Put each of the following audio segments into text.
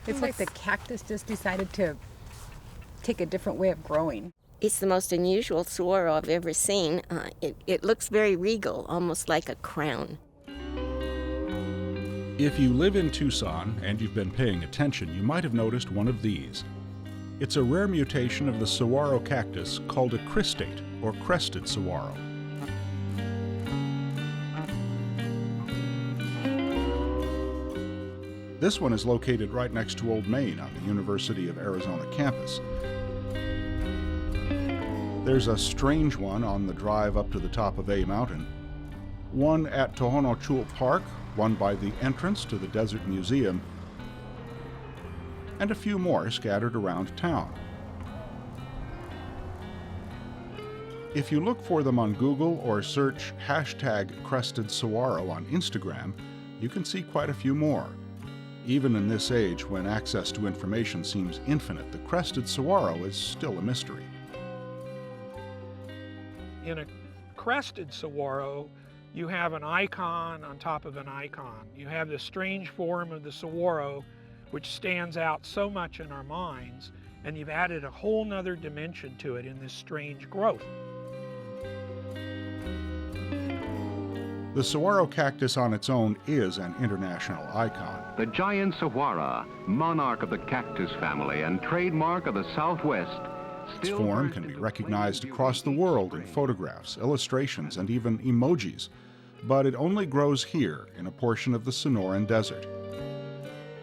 It's like the cactus just decided to take a different way of growing. It's the most unusual saguaro I've ever seen. It looks very regal, almost like a crown. If you live in Tucson and you've been paying attention, you might have noticed one of these. It's a rare mutation of the saguaro cactus called a cristate, or crested saguaro. This one is located right next to Old Main on the University of Arizona campus. There's a strange one on the drive up to the top of A Mountain, one at Tohono Chul Park, one by the entrance to the Desert Museum, and a few more scattered around town. If you look for them on Google or search #Crested Saguaro on Instagram, you can see quite a few more. Even in this age, when access to information seems infinite, the crested saguaro is still a mystery. In a crested saguaro, you have an icon on top of an icon. You have this strange form of the saguaro which stands out so much in our minds, and you've added a whole nother dimension to it in this strange growth. The saguaro cactus on its own is an international icon. The giant saguaro, monarch of the cactus family and trademark of the Southwest. Its form can be recognized across the world in photographs, illustrations, and even emojis, but it only grows here in a portion of the Sonoran Desert.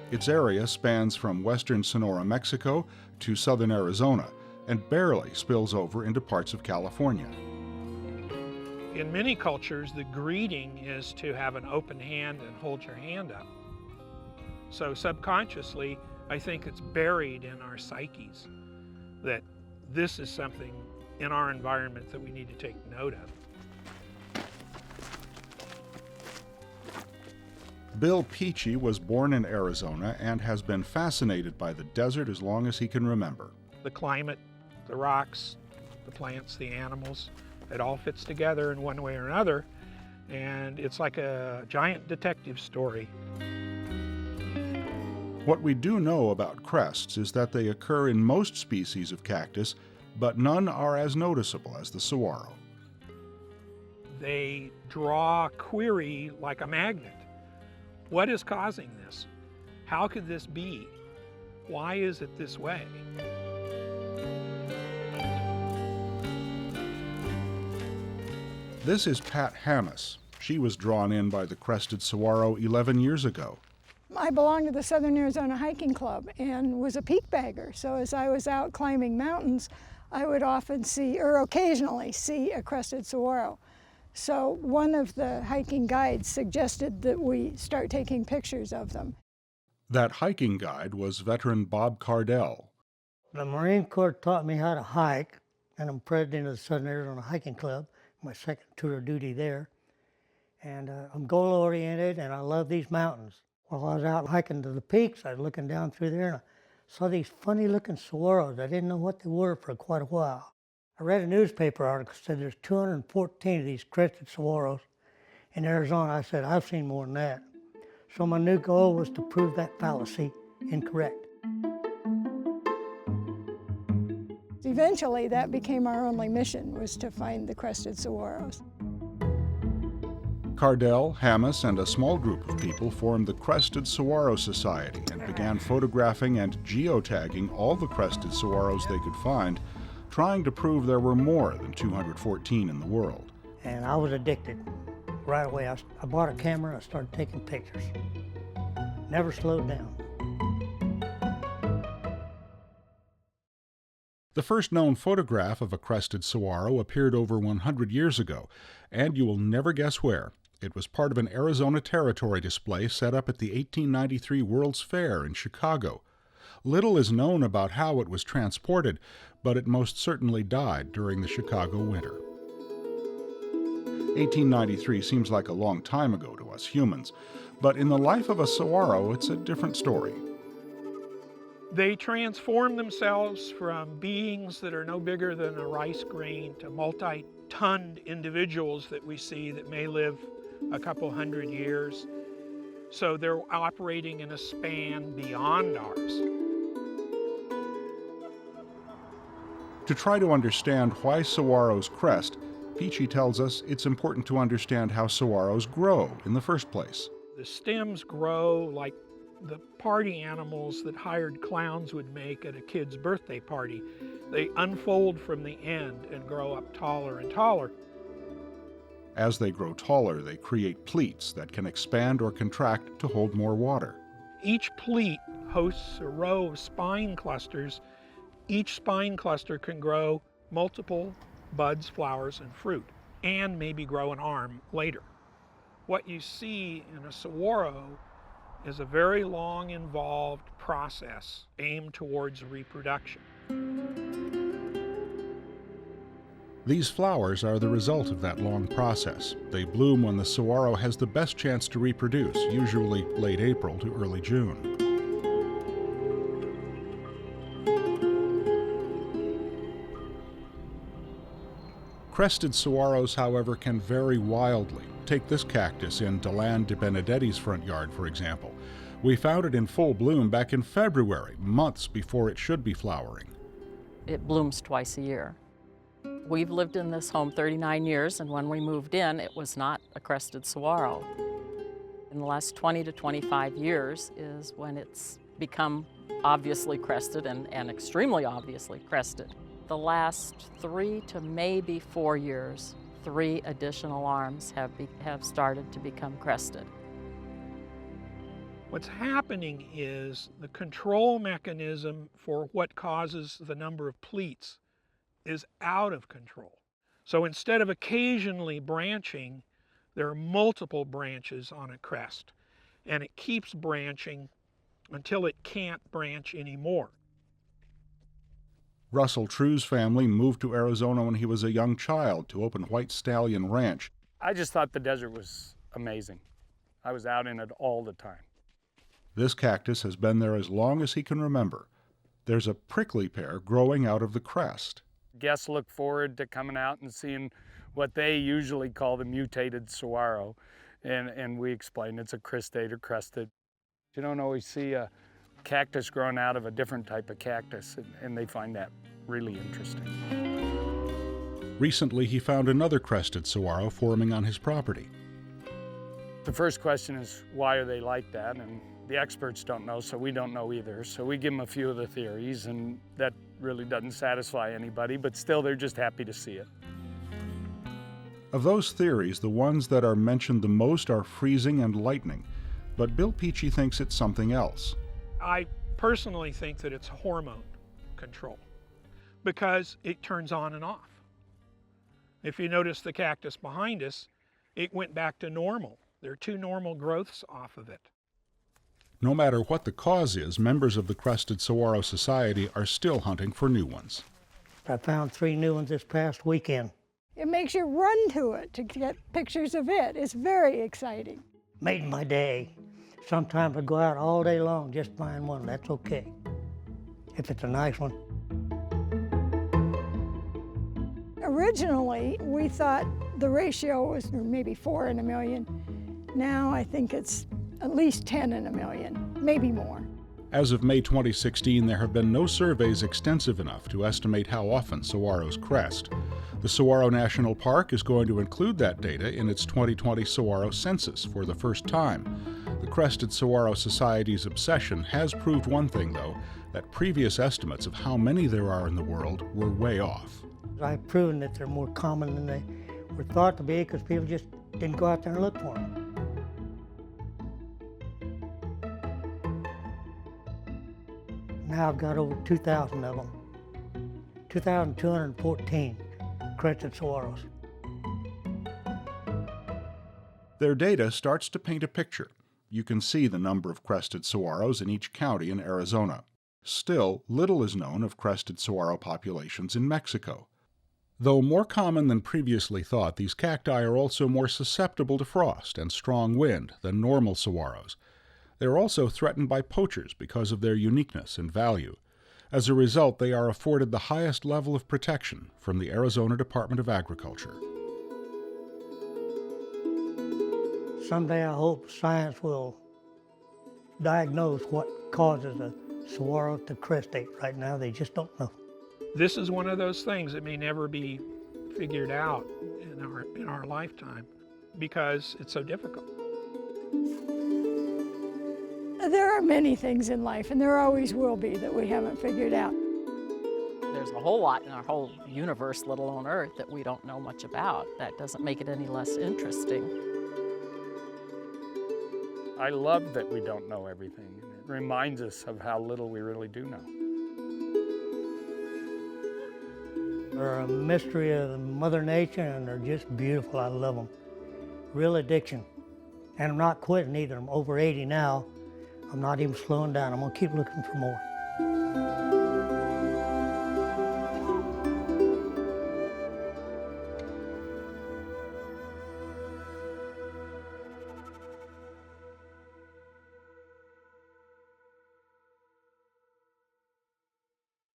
Its area spans from western Sonora, Mexico to southern Arizona, and barely spills over into parts of California. In many cultures, the greeting is to have an open hand and hold your hand up. So subconsciously, I think it's buried in our psyches that this is something in our environment that we need to take note of. Bill Peachy was born in Arizona and has been fascinated by the desert as long as he can remember. The climate, the rocks, the plants, the animals, it all fits together in one way or another, and it's like a giant detective story. What we do know about crests is that they occur in most species of cactus, but none are as noticeable as the saguaro. They draw query like a magnet. What is causing this? How could this be? Why is it this way? This is Pat Hammis. She was drawn in by the crested saguaro 11 years ago. I belonged to the Southern Arizona Hiking Club and was a peak bagger. So as I was out climbing mountains, I would often see, or occasionally see, a crested saguaro. So one of the hiking guides suggested that we start taking pictures of them. That hiking guide was veteran Bob Cardell. The Marine Corps taught me how to hike, and I'm president of the Southern Arizona Hiking Club, my second tour of duty there. And I'm goal-oriented, and I love these mountains. While I was out hiking to the peaks, I was looking down through there, and I saw these funny-looking saguaros. I didn't know what they were for quite a while. I read a newspaper article that said there's 214 of these crested saguaros in Arizona. I said, I've seen more than that. So my new goal was to prove that fallacy incorrect. Eventually, that became our only mission, was to find the crested saguaros. Cardell, Hammis, and a small group of people formed the Crested Saguaro Society and began photographing and geotagging all the crested saguaros they could find, trying to prove there were more than 214 in the world. And I was addicted. Right away, I bought a camera and I started taking pictures. Never slowed down. The first known photograph of a crested saguaro appeared over 100 years ago, and you will never guess where. It was part of an Arizona Territory display set up at the 1893 World's Fair in Chicago. Little is known about how it was transported, but it most certainly died during the Chicago winter. 1893 seems like a long time ago to us humans, but in the life of a saguaro, it's a different story. They transform themselves from beings that are no bigger than a rice grain to multi-tonned individuals that we see that may live a couple hundred years. So they're operating in a span beyond ours. To try to understand why saguaros crest, Peachy tells us it's important to understand how saguaros grow in the first place. The stems grow like the party animals that hired clowns would make at a kid's birthday party. They unfold from the end and grow up taller and taller. As they grow taller, they create pleats that can expand or contract to hold more water. Each pleat hosts a row of spine clusters. Each spine cluster can grow multiple buds, flowers, and fruit, and maybe grow an arm later. What you see in a saguaro is a very long, involved process aimed towards reproduction. These flowers are the result of that long process. They bloom when the saguaro has the best chance to reproduce, usually late April to early June. Crested saguaros, however, can vary wildly. Take this cactus in Deland de Benedetti's front yard, for example. We found it in full bloom back in February, months before it should be flowering. It blooms twice a year. We've lived in this home 39 years, and when we moved in, it was not a crested saguaro. In the last 20 to 25 years is when it's become obviously crested and extremely obviously crested. The last 3 to maybe 4 years, 3 additional arms have started to become crested. What's happening is the control mechanism for what causes the number of pleats is out of control. So instead of occasionally branching, there are multiple branches on a crest, and it keeps branching until it can't branch anymore. Russell True's family moved to Arizona when he was a young child to open White Stallion Ranch. I just thought the desert was amazing. I was out in it all the time. This cactus has been there as long as he can remember. There's a prickly pear growing out of the crest. Guests look forward to coming out and seeing what they usually call the mutated saguaro, and we explain it's a cristate or crested. You don't always see a cactus growing out of a different type of cactus, and they find that really interesting. Recently, he found another crested saguaro forming on his property. The first question is, why are they like that? And the experts don't know, so we don't know either. So we give them a few of the theories, and that really doesn't satisfy anybody, but still they're just happy to see it. Of those theories, the ones that are mentioned the most are freezing and lightning, but Bill Peachy thinks it's something else. I personally think that it's hormone control because it turns on and off. If you notice the cactus behind us, it went back to normal. There are 2 normal growths off of it. No matter what the cause is, members of the Crested Saguaro Society are still hunting for new ones. I found 3 new ones this past weekend. It makes you run to it to get pictures of it. It's very exciting. Made my day. Sometimes I go out all day long just find one. That's okay, if it's a nice one. Originally, we thought the ratio was maybe 4 in a million. Now I think it's at least 10 in a million, maybe more. As of May 2016, there have been no surveys extensive enough to estimate how often saguaros crest. The Saguaro National Park is going to include that data in its 2020 saguaro census for the first time. The Crested Saguaro Society's obsession has proved one thing, though, that previous estimates of how many there are in the world were way off. I've proven that they're more common than they were thought to be because people just didn't go out there and look for them. Now I've got over 2,000 of them. 2,214 crested saguaros. Their data starts to paint a picture. You can see the number of crested saguaros in each county in Arizona. Still, little is known of crested saguaro populations in Mexico. Though more common than previously thought, these cacti are also more susceptible to frost and strong wind than normal saguaros. They are also threatened by poachers because of their uniqueness and value. As a result, they are afforded the highest level of protection from the Arizona Department of Agriculture. Someday I hope science will diagnose what causes a saguaro to crestate. Right now, they just don't know. This is one of those things that may never be figured out in our lifetime because it's so difficult. There are many things in life, and there always will be, that we haven't figured out. There's a whole lot in our whole universe, let alone Earth, that we don't know much about. That doesn't make it any less interesting. I love that we don't know everything. It reminds us of how little we really do know. They're a mystery of Mother Nature, and they're just beautiful. I love them. Real addiction. And I'm not quitting either. I'm over 80 now. I'm not even slowing down. I'm gonna keep looking for more.